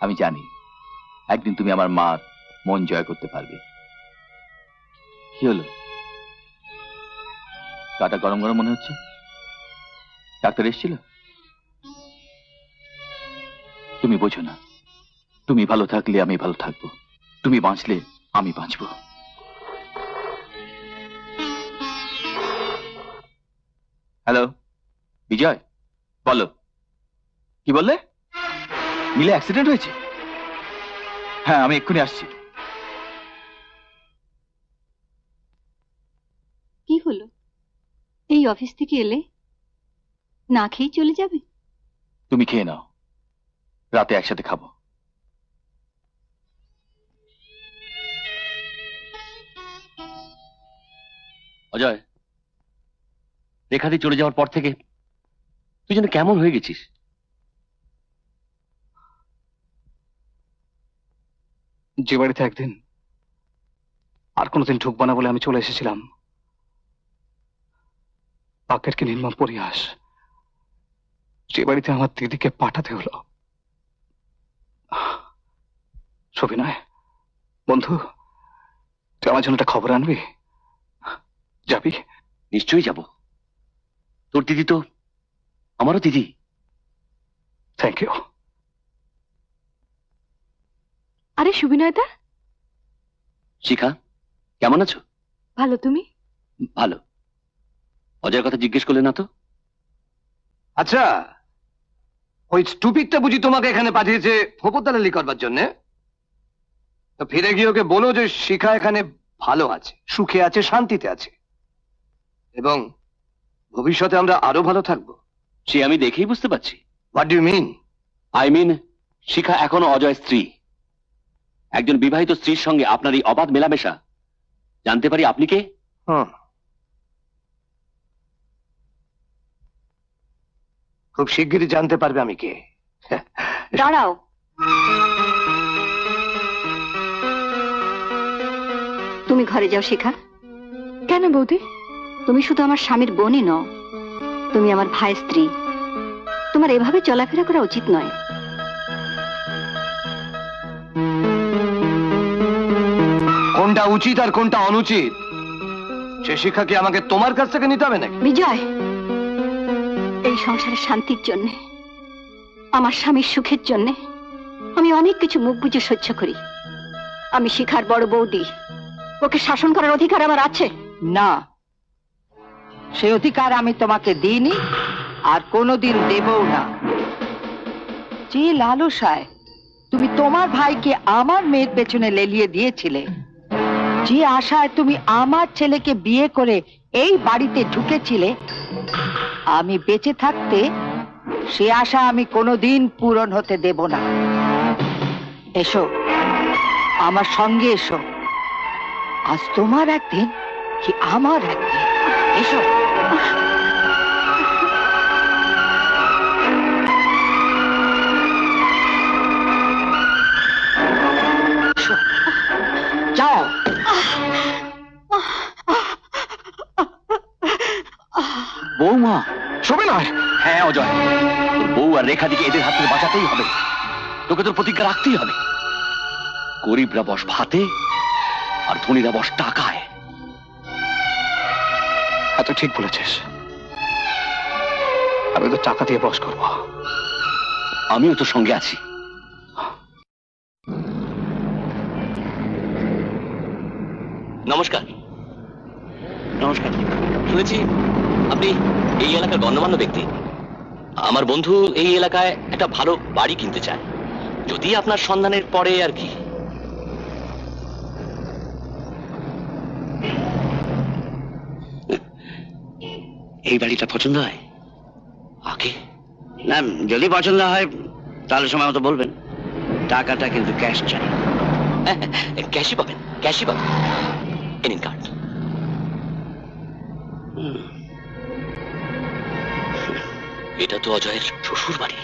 আমি জানি একদিন তুমি আমার মার মন জয় করতে পারবে। কি হলো, কাটা গরম গরম মনে হচ্ছে? ডাক্তার এসেছিল? তুমি বোঝো না, তুমি ভালো থাকলে আমি ভালো থাকবো, তুমি বাঁচলে আমি বাঁচবো। হ্যালো বিজয়, বলো। কি বললে? নীলে অ্যাক্সিডেন্ট হয়েছে? হ্যাঁ, আমি এক্ষুনি আসছি। কি হলো, এই অফিস থেকে এলে না খেয়ে চলে যাবে? তুমি খেয়ে নাও, রাতে একসাথে খাবো। অজয়, রেখাদি চলে যাওয়ার পর থেকে তুই যেন কেমন হয়ে গেছিস। যে বাড়িতে একদিন আর কোনোদিন ঢুকবো না বলে আমি চলে এসেছিলাম, পাকের কি নির্মম পরিহাস। যে বাড়িতে আমার দিদিকে পাঠাতে হলো। সবিনয় বন্ধু, তুই আমার জন্য একটা খবর আনবি? যাবি? নিশ্চয়ই যাব। তোর দিদি তো আমারও দিদি। Thank you. আরে সুবিনয়দা। শিখা, কেমন আছো? ভালো, তুমি? ভালো। অজয়ের কথা জিজ্ঞেস করলে না তো? আচ্ছা, ওই স্টুপিকটা বুঝি তোমাকে এখানে পাঠিয়েছে ফোপর দালালি করবার জন্যে? তো ফিরে গিয়ে ওকে বলো যে শিখা এখানে ভালো আছে, সুখে আছে, শান্তিতে আছে, এবং ভবিষ্যতে আমরা আরো ভালো থাকবো। সে আমি দেখেই বুঝতে পারছি। What do you mean? I mean, Shikha এখনো অজয়ের স্ত্রী। একজন বিবাহিত স্ত্রীর সঙ্গে আপনার এই অবাধ মেলামেশা, জানতে পারি আপনি কে? খুব শিগগিরই জানতে পারবে আমি কে। দাঁড়াও, তুমি ঘরে যাও শিখা। কেন বৌদি? তুমি শুধু আমার স্বামীর বোনই নও, তুমি আমার ভাইয়ের স্ত্রী। তোমার এভাবে চলাফেরা করা উচিত নয়। কোনটা উচিত আর কোনটা অনুচিত সে শিক্ষা কি আমাকে তোমার কাছ থেকে নিতে হবে নাকি? বিজয়, এই সংসারের শান্তির জন্য, আমার স্বামীর সুখের জন্য আমি অনেক কিছু মুখ বুজে সহ্য করি। আমি শিখার বড় বৌদি, ওকে শাসন করার অধিকার আমার আছে না? সেই অধিকার আমি তোমাকে দিইনি, আর কোনোদিন দেবও না। যে লালসায় তুমি তোমার ভাইকে আমার মেয়ের পেছনে লেলিয়ে দিয়েছিলে, যে আশায় তুমি আমার ছেলেকে বিয়ে করে এই বাড়িতে ঢুকেছিলে, আমি বেঁচে থাকতে সে আশা আমি কোনোদিন পূরণ হতে দেব না। এসো, আমার সঙ্গে এসো। আজ তোমার একদিন কি আমার একদিন। এসো। যাও। বৌমা। সবিনয়! হ্যাঁ অজয়, তোর বউ আর রেখা দিকে এদের হাত থেকে বাঁচাতেই হবে। তোকে তোর প্রতিজ্ঞা রাখতেই হবে। গরিবরা বস ভাতে, আর ধনীরা বস টাকায়। এত ঠিক বলেছিস। আমি তো টাকা দিয়ে বস করবো। আমিও তোর সঙ্গে আছি। নমস্কার। নমস্কার। শুনেছি আপনি এই এলাকার গণ্যমান্য ব্যক্তি। আমার বন্ধু এই এলাকায় একটা ভালো বাড়ি কিনতে চায়, যদি আপনার সন্ধানের পরে আর কি। এই বাড়িটা পছন্দ হয় আগে? না, যদি পছন্দ হয় তাহলে সময় মতো বলবেন। টাকাটা কিন্তু ক্যাশ চাই। ক্যাশই পাবেন, ক্যাশই পাবেন। এনিন কার্ড। এটা তো অজয়ের শ্বশুর বাড়ি।